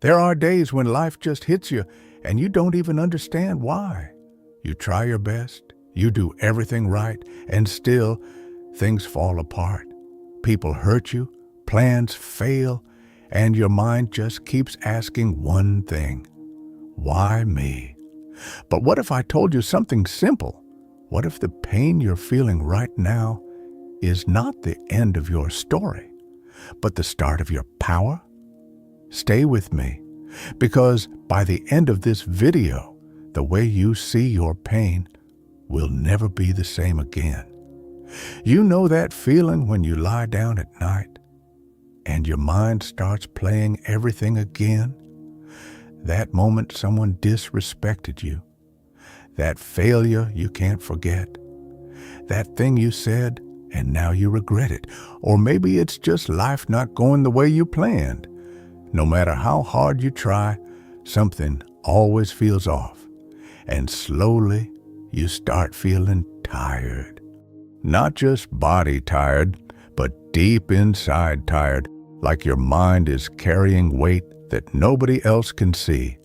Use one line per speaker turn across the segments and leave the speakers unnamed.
There are days when life just hits you and you don't even understand why. You try your best, you do everything right, and still things fall apart. People hurt you, plans fail, and your mind just keeps asking one thing: why me? But what if I told you something simple? What if the pain you're feeling right now is not the end of your story, but the start of your power? Stay with me, because by the end of this video, the way you see your pain will never be the same again. You know that feeling when you lie down at night and your mind starts playing everything again? That moment someone disrespected you, that failure you can't forget, that thing you said and now you regret it, or maybe it's just life not going the way you planned. No matter how hard you try, something always feels off, and slowly you start feeling tired. Not just body tired, but deep inside tired, like your mind is carrying weight that nobody else can see.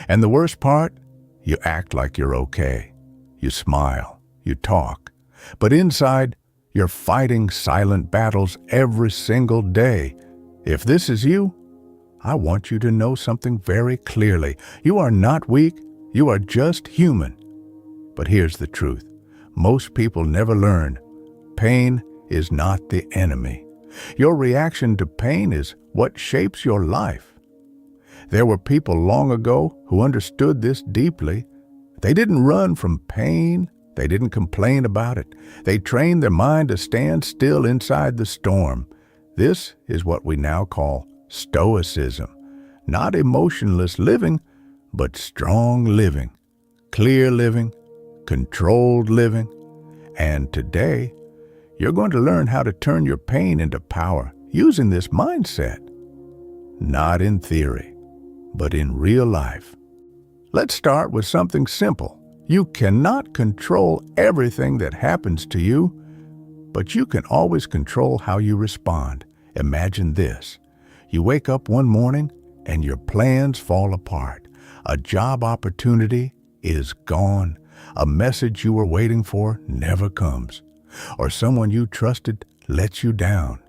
And the worst part, you act like you're okay. You smile, you talk, but inside, you're fighting silent battles every single day. If this is you, I want you to know something very clearly. You are not weak, you are just human. But here's the truth. Most people never learn. Pain is not the enemy. Your reaction to pain is what shapes your life. There were people long ago who understood this deeply. They didn't run from pain. They didn't complain about it. They trained their mind to stand still inside the storm. This is what we now call Stoicism. Not emotionless living, but strong living, clear living, controlled living. And today, you're going to learn how to turn your pain into power using this mindset. Not in theory, but in real life. Let's start with something simple. You cannot control everything that happens to you, but you can always control how you respond. Imagine this. You wake up one morning and your plans fall apart. A job opportunity is gone. A message you were waiting for never comes. Or someone you trusted lets you down.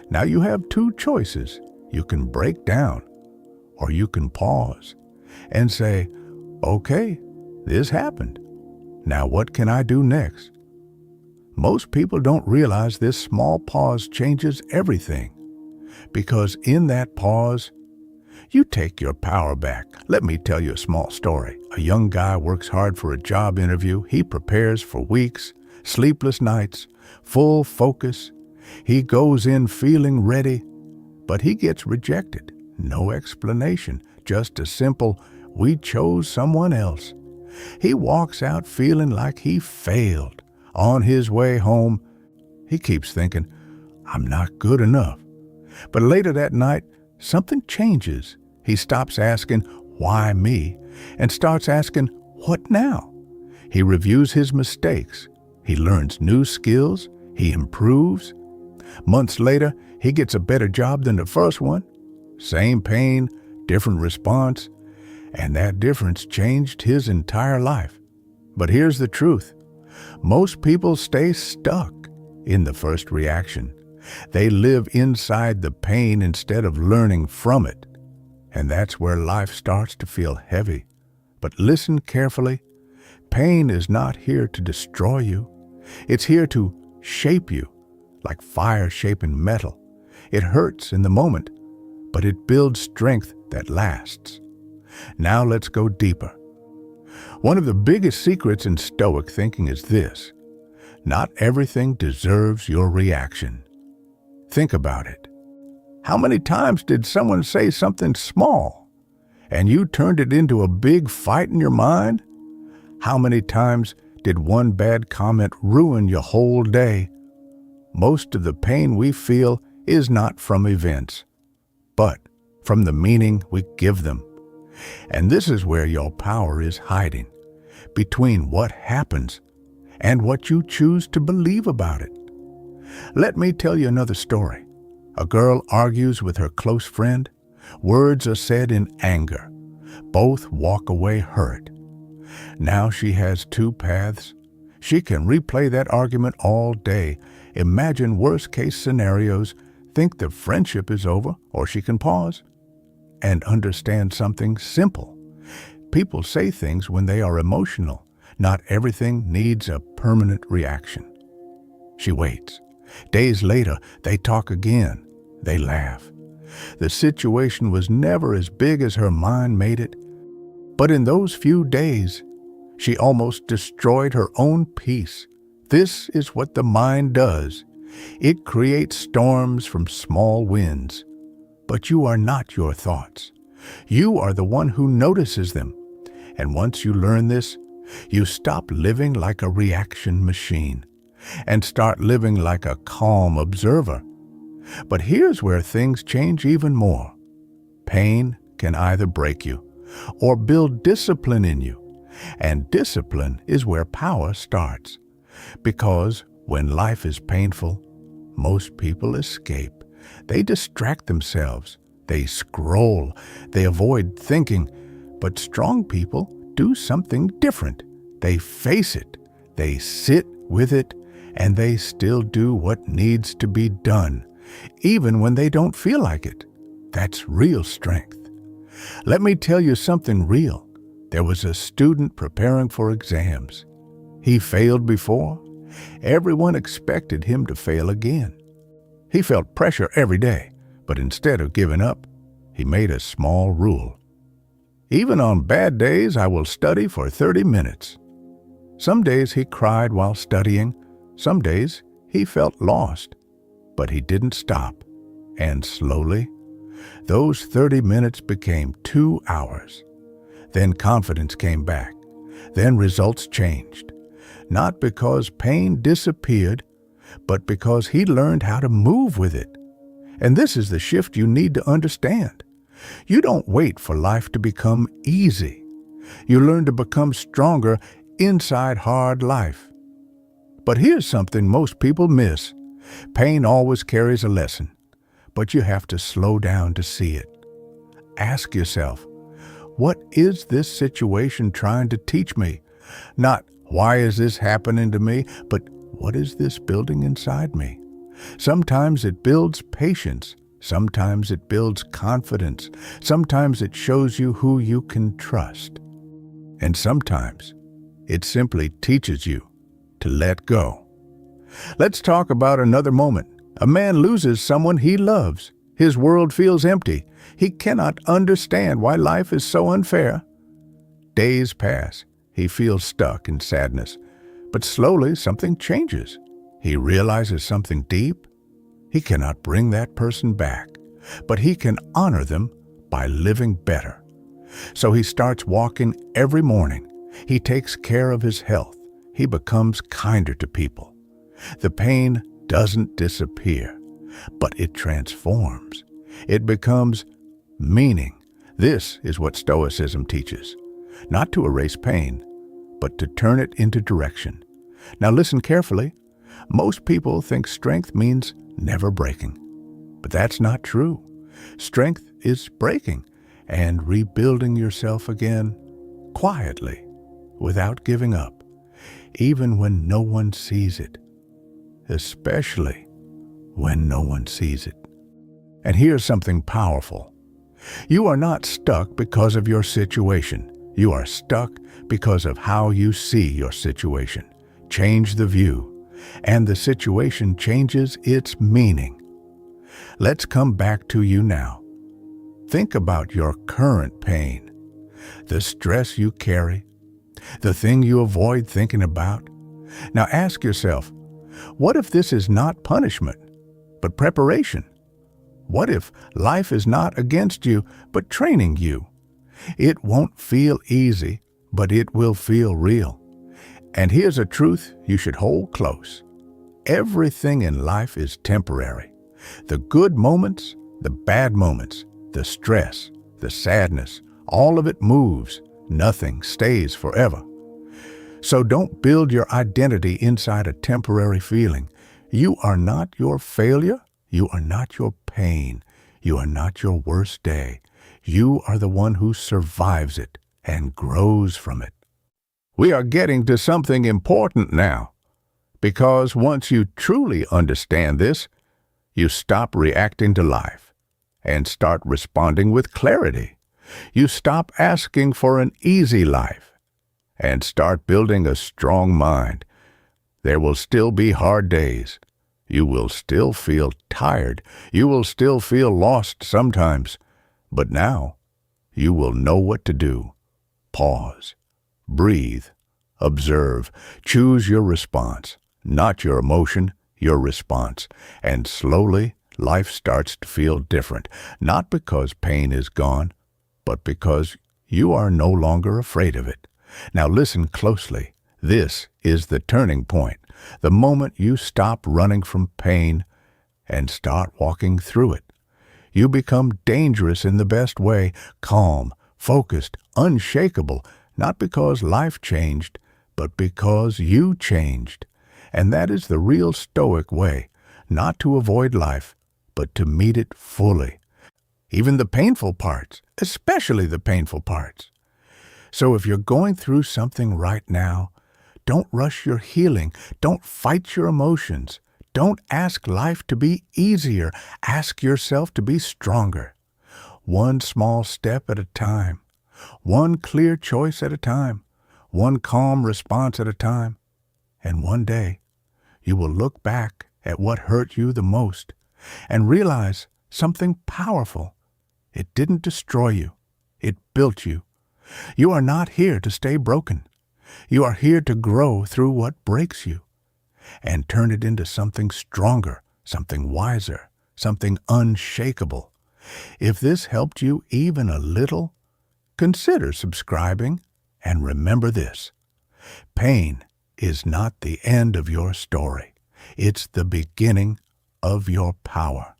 Now you have two choices. You can break down, or you can pause and say, okay, this happened. Now what can I do next? Most people don't realize this small pause changes everything. Because in that pause, you take your power back. Let me tell you a small story. A young guy works hard for a job interview. He prepares for weeks, sleepless nights, full focus. He goes in feeling ready, but he gets rejected. No explanation, just a simple, "We chose someone else." He walks out feeling like he failed. On his way home, he keeps thinking, "I'm not good enough." But later that night, something changes. He stops asking, "Why me?" and starts asking, "What now?" He reviews his mistakes. He learns new skills. He improves. Months later, he gets a better job than the first one. Same pain, different response. And that difference changed his entire life. But here's the truth. Most people stay stuck in the first reaction. They live inside the pain instead of learning from it. And that's where life starts to feel heavy. But listen carefully. Pain is not here to destroy you. It's here to shape you, like fire shaping metal. It hurts in the moment, but it builds strength that lasts. Now let's go deeper. One of the biggest secrets in Stoic thinking is this: not everything deserves your reaction. Think about it. How many times did someone say something small and you turned it into a big fight in your mind? How many times did one bad comment ruin your whole day? Most of the pain we feel is not from events, but from the meaning we give them. And this is where your power is hiding, between what happens and what you choose to believe about it. Let me tell you another story. A girl argues with her close friend. Words are said in anger. Both walk away hurt. Now she has two paths. She can replay that argument all day, imagine worst-case scenarios, think the friendship is over, or she can pause and understand something simple. People say things when they are emotional. Not everything needs a permanent reaction. She waits. Days later, they talk again. They laugh. The situation was never as big as her mind made it, but in those few days, she almost destroyed her own peace. This is what the mind does. It creates storms from small winds. But you are not your thoughts. You are the one who notices them. And once you learn this, you stop living like a reaction machine and start living like a calm observer. But here's where things change even more. Pain can either break you or build discipline in you. And discipline is where power starts. Because when life is painful, most people escape. They distract themselves. They scroll. They avoid thinking. But strong people do something different. They face it. They sit with it. And they still do what needs to be done, even when they don't feel like it. That's real strength. Let me tell you something real. There was a student preparing for exams. He failed before. Everyone expected him to fail again. He felt pressure every day, but instead of giving up, he made a small rule. Even on bad days, I will study for 30 minutes. Some days he cried while studying. Some days he felt lost, but he didn't stop. And slowly, those 30 minutes became 2 hours. Then confidence came back. Then results changed. Not because pain disappeared, but because he learned how to move with it. And this is the shift you need to understand. You don't wait for life to become easy. You learn to become stronger inside hard life. But here's something most people miss. Pain always carries a lesson, but you have to slow down to see it. Ask yourself, what is this situation trying to teach me? Not, why is this happening to me, but what is this building inside me? Sometimes it builds patience. Sometimes it builds confidence. Sometimes it shows you who you can trust. And sometimes it simply teaches you to let go. Let's talk about another moment. A man loses someone he loves. His world feels empty. He cannot understand why life is so unfair. Days pass. He feels stuck in sadness. But slowly something changes. He realizes something deep. He cannot bring that person back, but he can honor them by living better. So he starts walking every morning. He takes care of his health. He becomes kinder to people. The pain doesn't disappear, but it transforms. It becomes meaning. This is what Stoicism teaches. Not to erase pain, but to turn it into direction. Now listen carefully. Most people think strength means never breaking. But that's not true. Strength is breaking and rebuilding yourself again quietly, without giving up, even when no one sees it. Especially when no one sees it. And here's something powerful. You are not stuck because of your situation. You are stuck because of how you see your situation. Change the view, and the situation changes its meaning. Let's come back to you now. Think about your current pain, the stress you carry, the thing you avoid thinking about. Now ask yourself, what if this is not punishment, but preparation? What if life is not against you, but training you? It won't feel easy, but it will feel real. And here's a truth you should hold close. Everything in life is temporary. The good moments, the bad moments, the stress, the sadness, all of it moves. Nothing stays forever. So don't build your identity inside a temporary feeling. You are not your failure. You are not your pain. You are not your worst day. You are the one who survives it and grows from it. We are getting to something important now, because once you truly understand this, you stop reacting to life and start responding with clarity. You stop asking for an easy life and start building a strong mind. There will still be hard days. You will still feel tired. You will still feel lost sometimes. But now, you will know what to do. Pause. Breathe. Observe. Choose your response. Not your emotion, your response. And slowly, life starts to feel different. Not because pain is gone, but because you are no longer afraid of it. Now listen closely. This is the turning point. The moment you stop running from pain and start walking through it. You become dangerous in the best way, calm, focused, unshakable, not because life changed, but because you changed. And that is the real Stoic way, not to avoid life, but to meet it fully. Even the painful parts, especially the painful parts. So if you're going through something right now, don't rush your healing. Don't fight your emotions. Don't ask life to be easier. Ask yourself to be stronger. One small step at a time. One clear choice at a time. One calm response at a time. And one day, you will look back at what hurt you the most and realize something powerful. It didn't destroy you. It built you. You are not here to stay broken. You are here to grow through what breaks you and turn it into something stronger, something wiser, something unshakable. If this helped you even a little, consider subscribing and remember this. Pain is not the end of your story. It's the beginning of your power.